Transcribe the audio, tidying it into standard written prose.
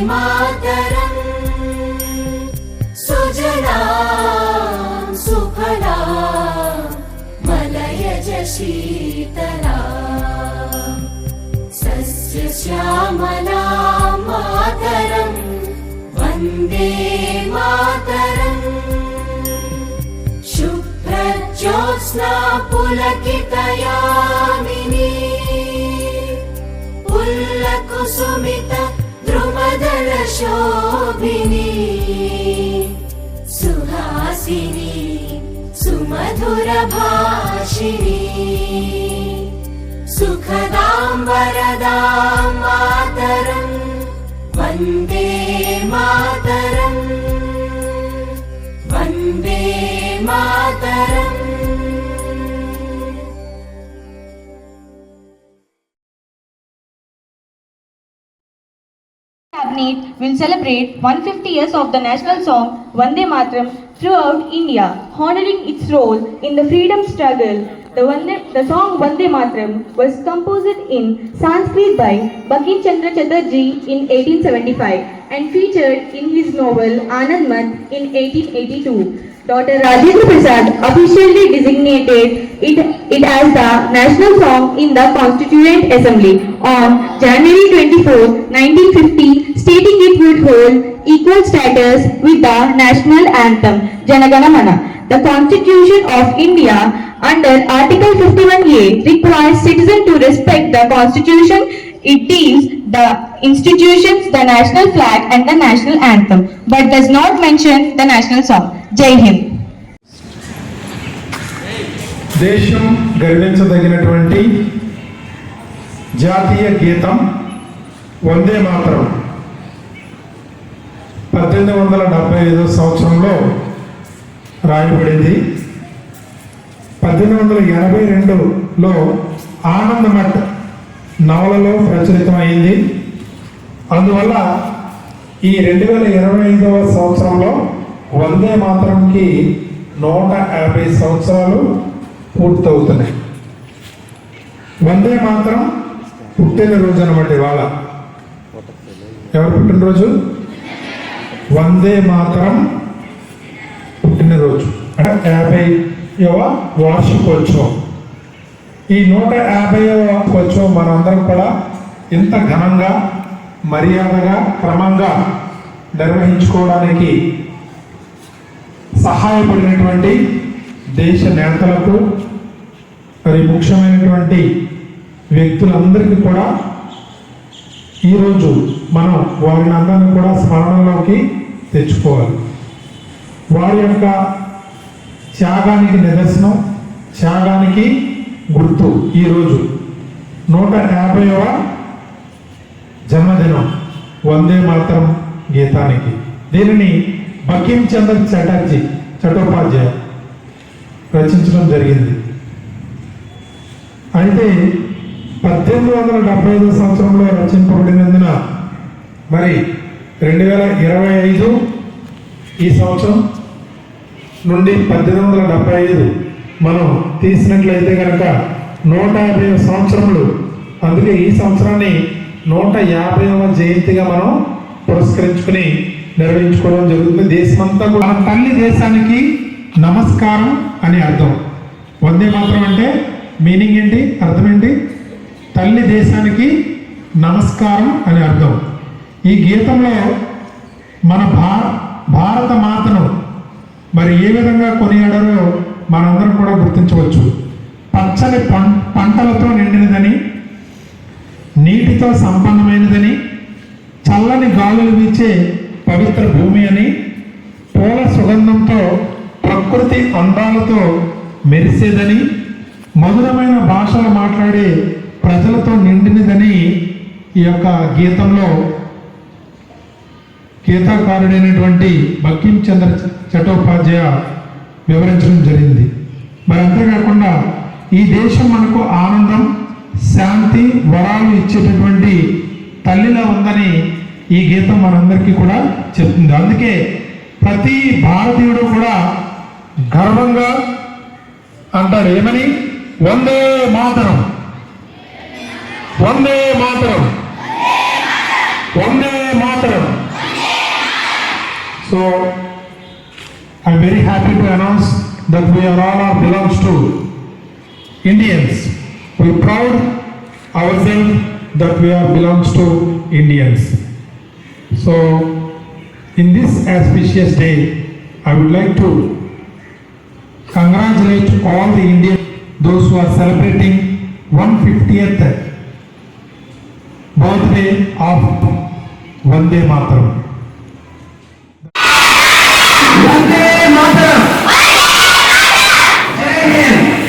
मातरम् सुजलां सुफलां मलयज शीतलां सस्यश्यामलां मातरम् वन्दे मातरम् शुभ्रज्योत्स्ना पुलकितयामिनी पुल्लकुसुमित द्रुमदलशोभिनी सुहासिनी सुमधुरभाषिणी सुखदां वरदां मातरम् Vande Mataram Vande Mataram. Cabinet will celebrate 150 years of the national song Vande Mataram throughout India, honoring its role in the freedom struggle. The song Vande Mataram was composed in Sanskrit by Bankim Chandra Chatterjee in 1875 and featured in his novel Anand Math in 1882. Dr. Rajendra Prasad officially designated it as the national song in the Constituent Assembly on January 24, 1950, stating it would hold equal status with the national anthem Jana Gana Mana. The Constitution of India under Article 51A requires citizens to respect the Constitution. It deals the institutions, the national flag and the national anthem, but does not mention the national song. Jai Hind. దేశం గర్వించదగినటువంటి జాతీయ గీతం వందే మాతరం 1875 సంవత్సరంలో రాయబడింది. 1882లో ఆనంద్ మఠ్ నవలలో ప్రచురితమైంది. అందువల్ల ఈ 2025వ సంవత్సరంలో వందే మాతరంకి 150 సంవత్సరాలు పూర్తవుతున్నాయి. వందే మాతరం పుట్టినరోజు అన్నమాట ఇవాళ. ఎవరు పుట్టినరోజు? వందే మాతరం పుట్టినరోజు అంటే 50వ వార్షికోత్సవం. ఈ 150వ వార్షికోత్సవం మనందరం కూడా ఇంత ఘనంగా మర్యాదగా క్రమంగా నిర్వహించుకోవడానికి సహాయపడినటువంటి దేశ నేతలకు మరి ముఖ్యమైనటువంటి వ్యక్తులందరికీ కూడా ఈరోజు మనం వారిని అందరినీ కూడా స్మరణలోకి తెచ్చుకోవాలి. వారి యొక్క త్యాగానికి నిదర్శనం, త్యాగానికి గుర్తు ఈరోజు 150వ జన్మదినం వందే మాతరం గీతానికి. దీనిని బంకిం చంద్ర చటోపాధ్యాయ రచించడం జరిగింది. అయితే 1875 సంవత్సరంలో రచింపబడినందున మరి 2025 ఈ సంవత్సరం నుండి 1875 మనం తీసినట్లయితే కనుక 150 సంవత్సరములు. అందుకే ఈ సంవత్సరాన్ని 150వ జయంతిగా మనం పురస్కరించుకుని నిర్వహించుకోవడం జరుగుతుంది. దేశమంతా కూడా మన తల్లి దేశానికి నమస్కారం అని అర్థం. వందే మాత్రం అంటే మీనింగ్ ఏంటి, అర్థం ఏంటి? తల్లి దేశానికి నమస్కారం అని అర్థం. ఈ గీతంలో మన భారత మాతను మరి ఏ విధంగా కొనియాడారో మనందరం కూడా గుర్తించవచ్చు. పచ్చని పంటలతో నిండినదని, నీటితో సంపన్నమైనదని, చల్లని గాలులు వీచే పవిత్ర భూమి అని, పూల సుగంధంతో ప్రకృతి అందాలతో మెరిసేదని, మధురమైన భాషలు మాట్లాడే ప్రజలతో నిండినదని ఈ యొక్క గీతంలో గీతాకారుడైనటువంటి బంకిం చంద్ర చటోపాధ్యాయ వివరించడం జరిగింది. మరి అంతేకాకుండా ఈ దేశం మనకు ఆనందం, శాంతి, వరాలు ఇచ్చేటటువంటి తల్లిలా ఉందని ఈ గీతం మనందరికీ కూడా చెప్తుంది. అందుకే ప్రతి భారతీయుడు కూడా గర్వంగా అంటారు, ఏమని? Vande Mataram, Vande Mataram, Vande Mataram. So I'm very happy to announce that we are all belongs to Indians. We proud ourselves that we are belongs to Indians. So in this auspicious day, I would like to congratulate all the Indians, those who are celebrating 150th birthday of Vande Mataram. Vande Mataram! Jai Hind!